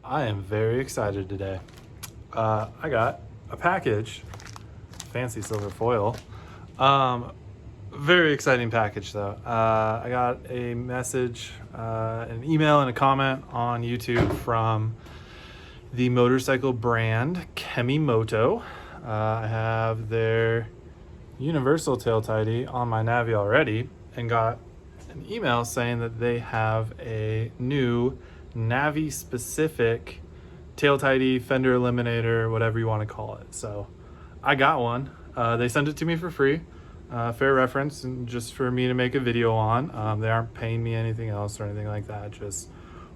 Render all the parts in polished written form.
I am very excited today. I got a package, fancy silver foil. Very exciting package though. I got a message, an email, and a comment on YouTube from the motorcycle brand Kemimoto. I have their universal tail tidy on my Navi already, and got an email saying that they have a new Navi specific tail tidy, Fender Eliminator, whatever you want to call it. So I got one. They sent it to me for free, fair reference, and just for me to make a video on. They aren't paying me anything else or anything like that. Just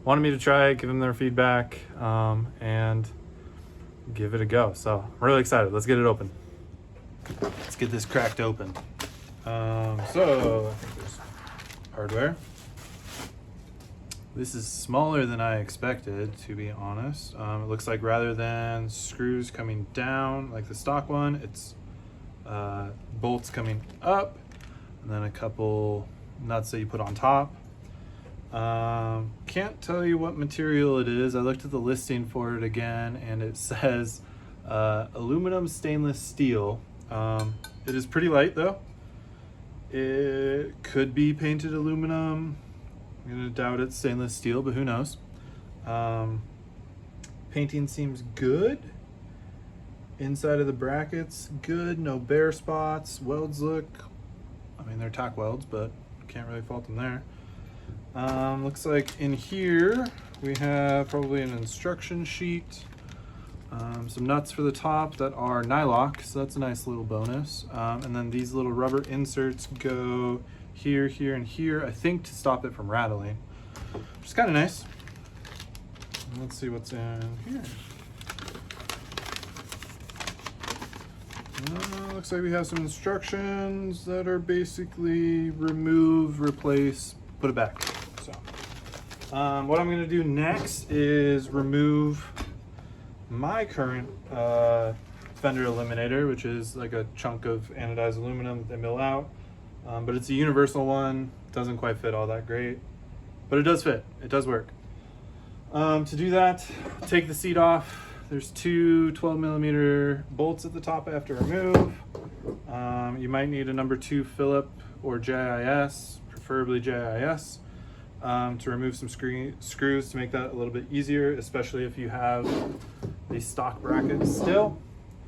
wanted me to try it, give them their feedback, and give it a go. So I'm really excited. Let's get it open. Let's get this cracked open. So I think there's hardware. This is smaller than I expected, to be honest. It looks like rather than screws coming down like the stock one, it's bolts coming up and then a couple nuts that you put on top. Can't tell you what material it is. I looked at the listing for it again and it says aluminum stainless steel. It is pretty light though. It could be painted aluminum. I'm gonna doubt it's stainless steel, but who knows. Painting seems good. Inside of the brackets, good, no bare spots. Welds look, I mean, they're tack welds, but can't really fault them there. Looks like in here we have probably an instruction sheet, some nuts for the top that are nylock, so that's a nice little bonus. And then these little rubber inserts go here, here, and here, I think to stop it from rattling, which is kind of nice. Let's see what's in here. Looks like we have some instructions that are basically remove, replace, put it back. So what I'm going to do next is remove my current Fender Eliminator, which is like a chunk of anodized aluminum that they mill out, but it's a universal one. Doesn't quite fit all that great, but it does fit. It does work. To do that, take the seat off. There's two 12mm bolts at the top I have to remove. You might need a number 2 Phillip or JIS, preferably JIS, to remove some screws to make that a little bit easier, especially if you have the stock brackets still.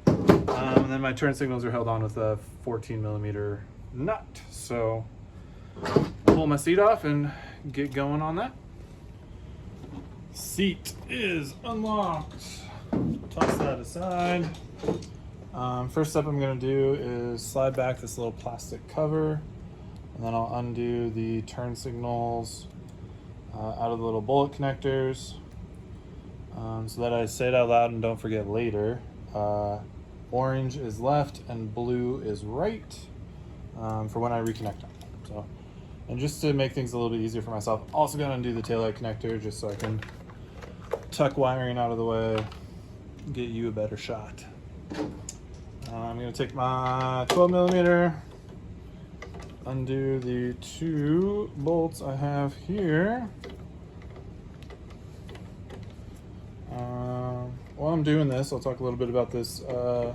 And then my turn signals are held on with a 14mm nut. So I'll pull my seat off and get going on that. Seat is unlocked. Toss that aside. First step I'm going to do is slide back this little plastic cover, and then I'll undo the turn signals out of the little bullet connectors, so that I say it out loud and don't forget later. Orange is left and blue is right, for when I reconnect them. So, and just to make things a little bit easier for myself, also going to undo the taillight connector just so I can tuck wiring out of the way, get you a better shot. I'm going to take my 12mm, undo the 2 bolts I have here. While I'm doing this, I'll talk a little bit about this. Oh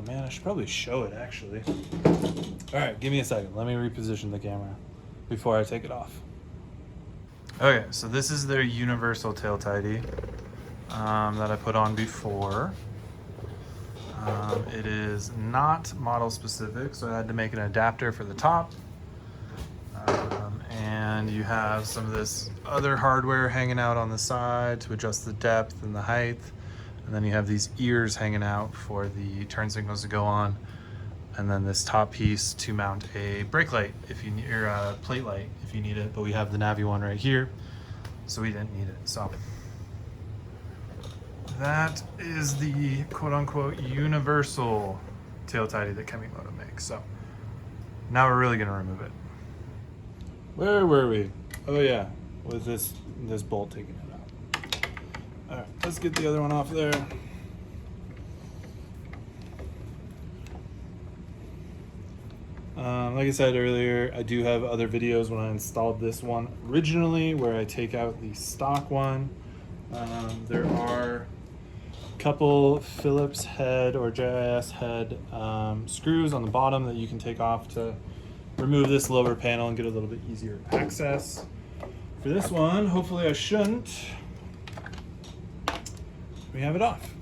man, I should probably show it actually. All right, give me a second. Let me reposition the camera before I take it off. Okay, so this is their universal tail tidy that I put on before. It is not model specific, so I had to make an adapter for the top. And you have some of this other hardware hanging out on the side to adjust the depth and the height. And then you have these ears hanging out for the turn signals to go on. And then this top piece to mount a brake light if you need, or a plate light if you need it. But we have the Navi one right here, so we didn't need it. So that is the quote-unquote universal tail tidy that Kemimoto makes. So now we're really gonna remove it. Where were we? Oh yeah, with this bolt taking it out. All right, let's get the other one off there. Like I said earlier, I do have other videos when I installed this one originally where I take out the stock one There are a couple Phillips head or JIS head screws on the bottom that you can take off to remove this lower panel and get a little bit easier access. For this one, hopefully I shouldn't. We have it off.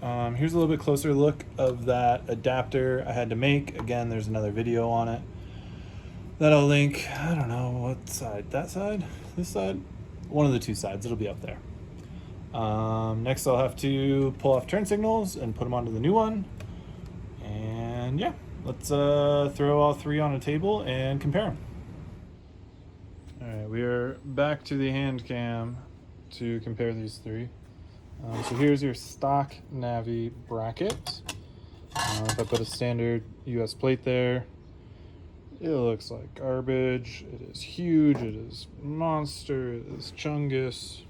Here's a little bit closer look of that adapter I had to make. Again, there's another video on it that I'll link. I don't know what side, that side, this side, one of the two sides, it'll be up there. Next I'll have to pull off turn signals and put them onto the new one. And yeah, let's throw all three on a table and compare them. All right, we are back to the hand cam to compare these three. So here's your stock Navi bracket. If I put a standard US plate there, it looks like garbage. It is huge, it is monster, it is chungus,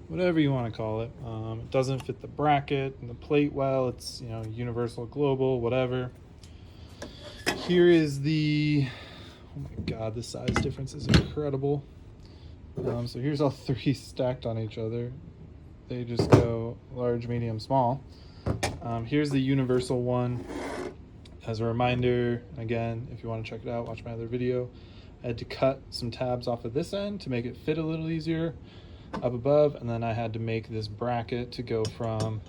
whatever you want to call it. It doesn't fit the bracket and the plate well. It's, you know, universal, global, whatever. Here is the, oh my god, the size difference is incredible. So here's all three stacked on each other. They just go large, medium, small. Here's the universal one. As a reminder, again, if you want to check it out, watch my other video. I had to cut some tabs off of this end to make it fit a little easier up above, and then I had to make this bracket to go from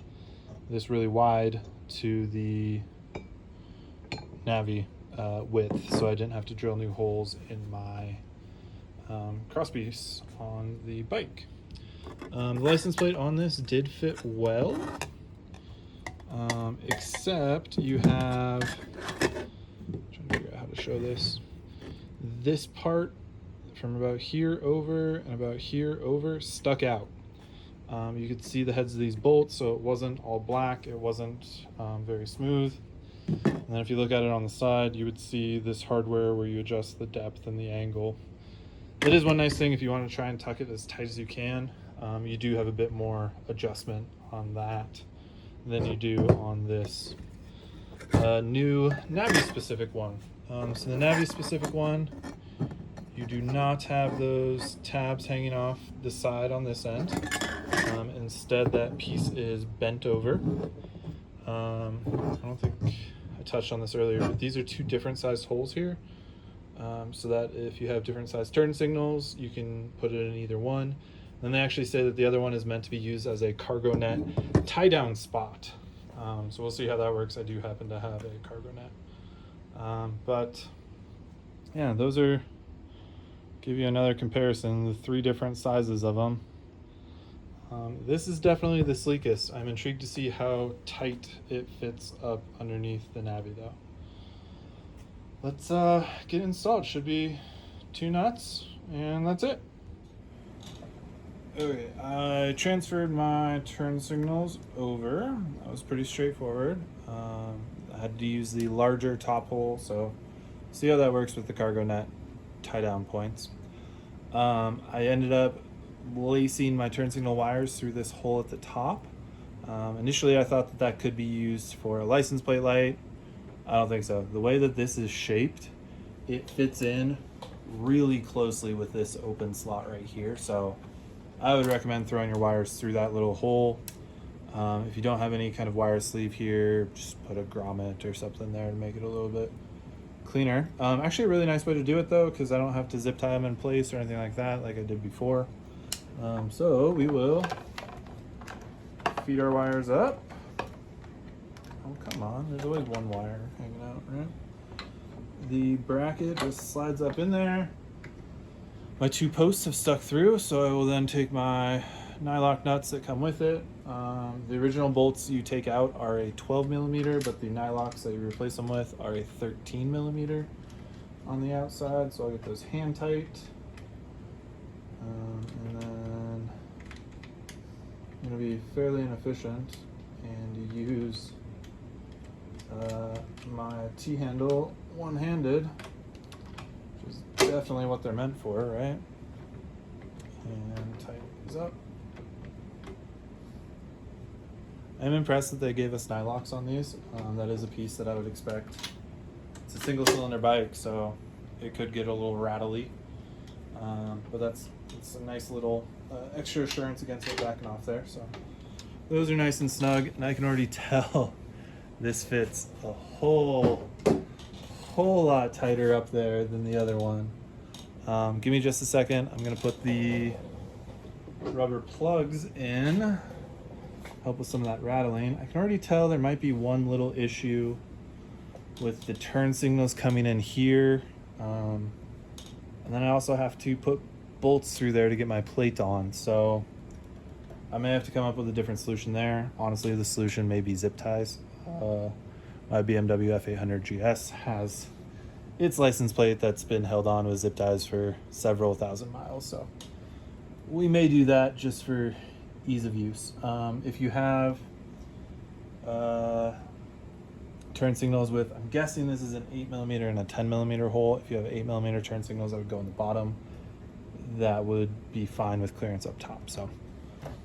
this really wide to the Navi width, so I didn't have to drill new holes in my crosspiece on the bike. The license plate on this did fit well, except you have, I'm trying to figure out how to show this part from about here over and about here over stuck out. You could see the heads of these bolts, so it wasn't all black, it wasn't very smooth. And then if you look at it on the side, you would see this hardware where you adjust the depth and the angle. It is one nice thing if you want to try and tuck it as tight as you can. You do have a bit more adjustment on that than you do on this new Navi specific one. So the Navi specific one, you do not have those tabs hanging off the side on this end. Instead, that piece is bent over. I don't think I touched on this earlier, but these are two different sized holes here. So that if you have different sized turn signals, you can put it in either one. Then they actually say that the other one is meant to be used as a cargo net tie-down spot. So we'll see how that works. I do happen to have a cargo net. But yeah, those are, give you another comparison, the three different sizes of them. This is definitely the sleekest. I'm intrigued to see how tight it fits up underneath the Navi though. Let's get installed. Should be 2 nuts and that's it. Okay, I transferred my turn signals over. That was pretty straightforward. I had to use the larger top hole, so see how that works with the cargo net tie down points. I ended up lacing my turn signal wires through this hole at the top. Initially I thought that that could be used for a license plate light. I don't think so. The way that this is shaped, it fits in really closely with this open slot right here, so I would recommend throwing your wires through that little hole. If you don't have any kind of wire sleeve here, just put a grommet or something there to make it a little bit cleaner. Actually a really nice way to do it though, because I don't have to zip tie them in place or anything like that like I did before. So we will feed our wires up. Oh, come on, there's always one wire hanging out, right? The bracket just slides up in there. My 2 posts have stuck through, so I will then take my nylock nuts that come with it. The original bolts you take out are a 12 millimeter, but the nylocks that you replace them with are a 13 millimeter on the outside, so I'll get those hand tight. And then I'm going to be fairly inefficient and use my T-handle one-handed, which is definitely what they're meant for, right? And tighten these up. I'm impressed that they gave us nylocks on these. That is a piece that I would expect. It's a single cylinder bike, so it could get a little rattly. But it's a nice little extra assurance against it backing off there. So those are nice and snug, and I can already tell this fits a whole lot tighter up there than the other one. Give me just a second. I'm gonna put the rubber plugs in, help with some of that rattling. I can already tell there might be one little issue with the turn signals coming in here. And then I also have to put bolts through there to get my plate on. So I may have to come up with a different solution there. Honestly, the solution may be zip ties. My BMW F800 GS has its license plate that's been held on with zip ties for several thousand miles. So we may do that just for ease of use. If you have turn signals with, I'm guessing this is an 8mm and a 10mm hole. If you have 8mm turn signals, that would go in the bottom. That would be fine with clearance up top. So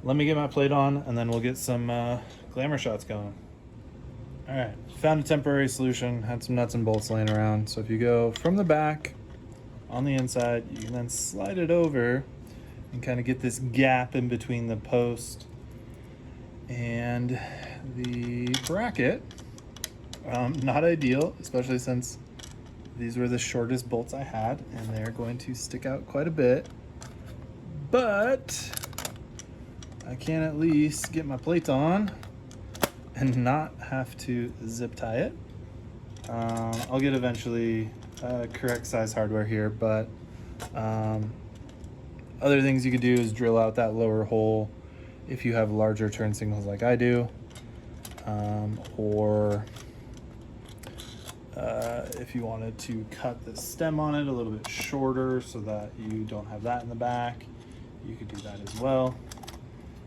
let me get my plate on, and then we'll get some glamour shots going. All right, found a temporary solution, had some nuts and bolts laying around. So if you go from the back on the inside, you can then slide it over and kind of get this gap in between the post and the bracket. Not ideal, especially since these were the shortest bolts I had, and they're going to stick out quite a bit. But I can at least get my plate on and not have to zip tie it. I'll get eventually correct size hardware here, but other things you could do is drill out that lower hole if you have larger turn signals like I do, or if you wanted to cut the stem on it a little bit shorter so that you don't have that in the back, you could do that as well.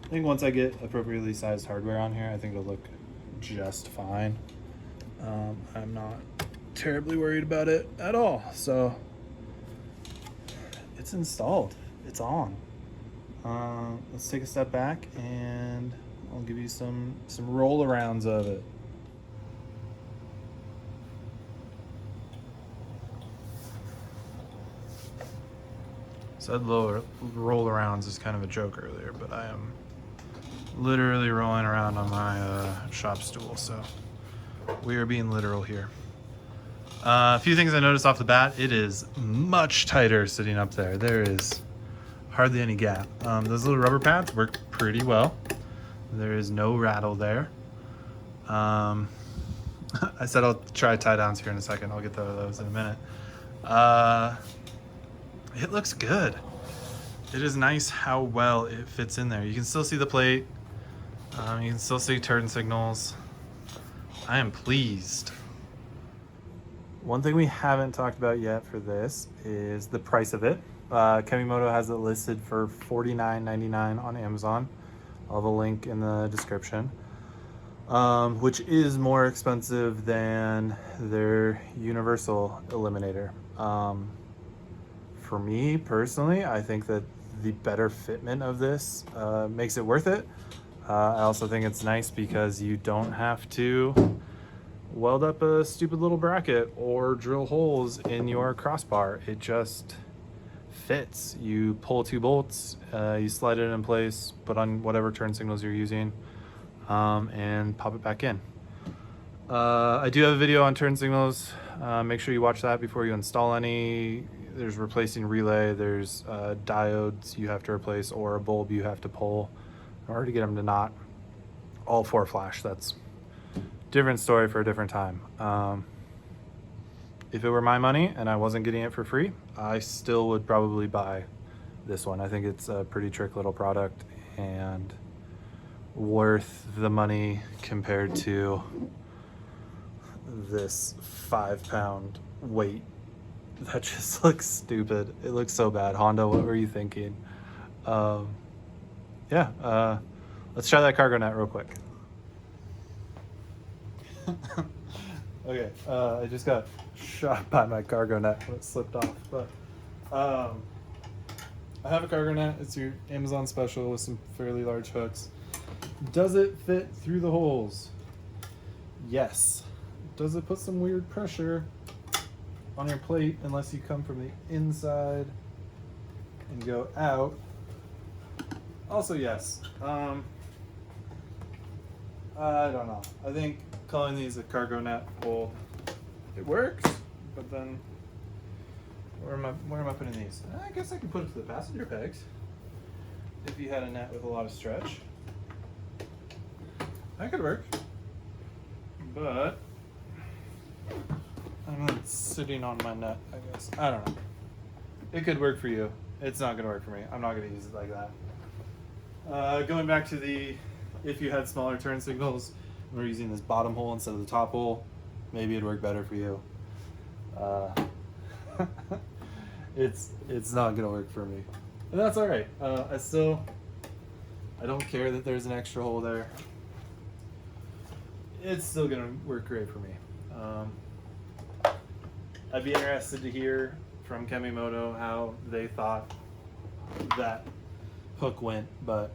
I think once I get appropriately sized hardware on here, I think it'll look just fine. I'm not terribly worried about it at all. So it's installed, it's on. Let's take a step back and I'll give you some roll arounds of it. Said lower roll arounds is kind of a joke earlier, but I am literally rolling around on my shop stool, so we are being literal here. A few things I noticed off the bat: it is much tighter sitting up there. There is hardly any gap. Those little rubber pads work pretty well. There is no rattle there. I said I'll try tie downs here in a second. I'll get to those in a minute. It looks good. It is nice how well it fits in there. You can still see the plate. You can still see turn signals. I am pleased. One thing we haven't talked about yet for this is the price of it. Kemimoto has it listed for $49.99 on Amazon. I'll have a link in the description, which is more expensive than their Universal Eliminator. For me personally, I think that the better fitment of this makes it worth it. I also think it's nice because you don't have to weld up a stupid little bracket or drill holes in your crossbar. It just fits. You pull two bolts, you slide it in place, put on whatever turn signals you're using, and pop it back in. I do have a video on turn signals. Make sure you watch that before you install any. There's replacing relay, there's diodes you have to replace, or a bulb you have to pull in order to get them to not all four flash. That's a different story for a different time. If it were my money and I wasn't getting it for free, I still would probably buy this one. I think it's a pretty trick little product and worth the money compared to this 5-pound weight that just looks stupid. It looks so bad. Honda, what were you thinking? Let's try that cargo net real quick. Okay, I just got shot by my cargo net when it slipped off, but I have a cargo net. It's your Amazon special with some fairly large hooks. Does it fit through the holes? Yes. Does it put some weird pressure on your plate unless you come from the inside and go out? Also, yes. I don't know. I think calling these a cargo net hold, it works, but then where am I putting these? I guess I can put it to the passenger pegs. If you had a net with a lot of stretch, that could work. But I'm not sitting on my net, I guess. I don't know. It could work for you. It's not going to work for me. I'm not going to use it like that. Going back to the, if you had smaller turn signals, and we're using this bottom hole instead of the top hole, maybe it'd work better for you. It's not going to work for me. And that's all right. I don't care that there's an extra hole there. It's still going to work great for me. I'd be interested to hear from Kemimoto how they thought that hook went, but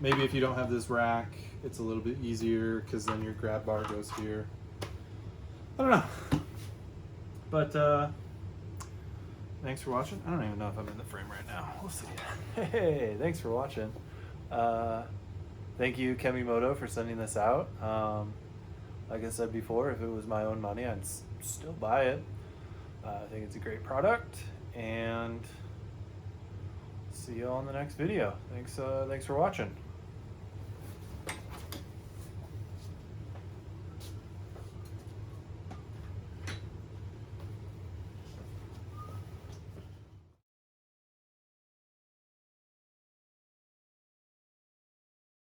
maybe if you don't have this rack, it's a little bit easier because then your grab bar goes here. I don't know. But thanks for watching. I don't even know if I'm in the frame right now. We'll see. Hey, thanks for watching. Thank you, Kemimoto, for sending this out. Like I said before, if it was my own money, I'd still buy it. I think it's a great product, and see you all in the next video. Thanks for watching.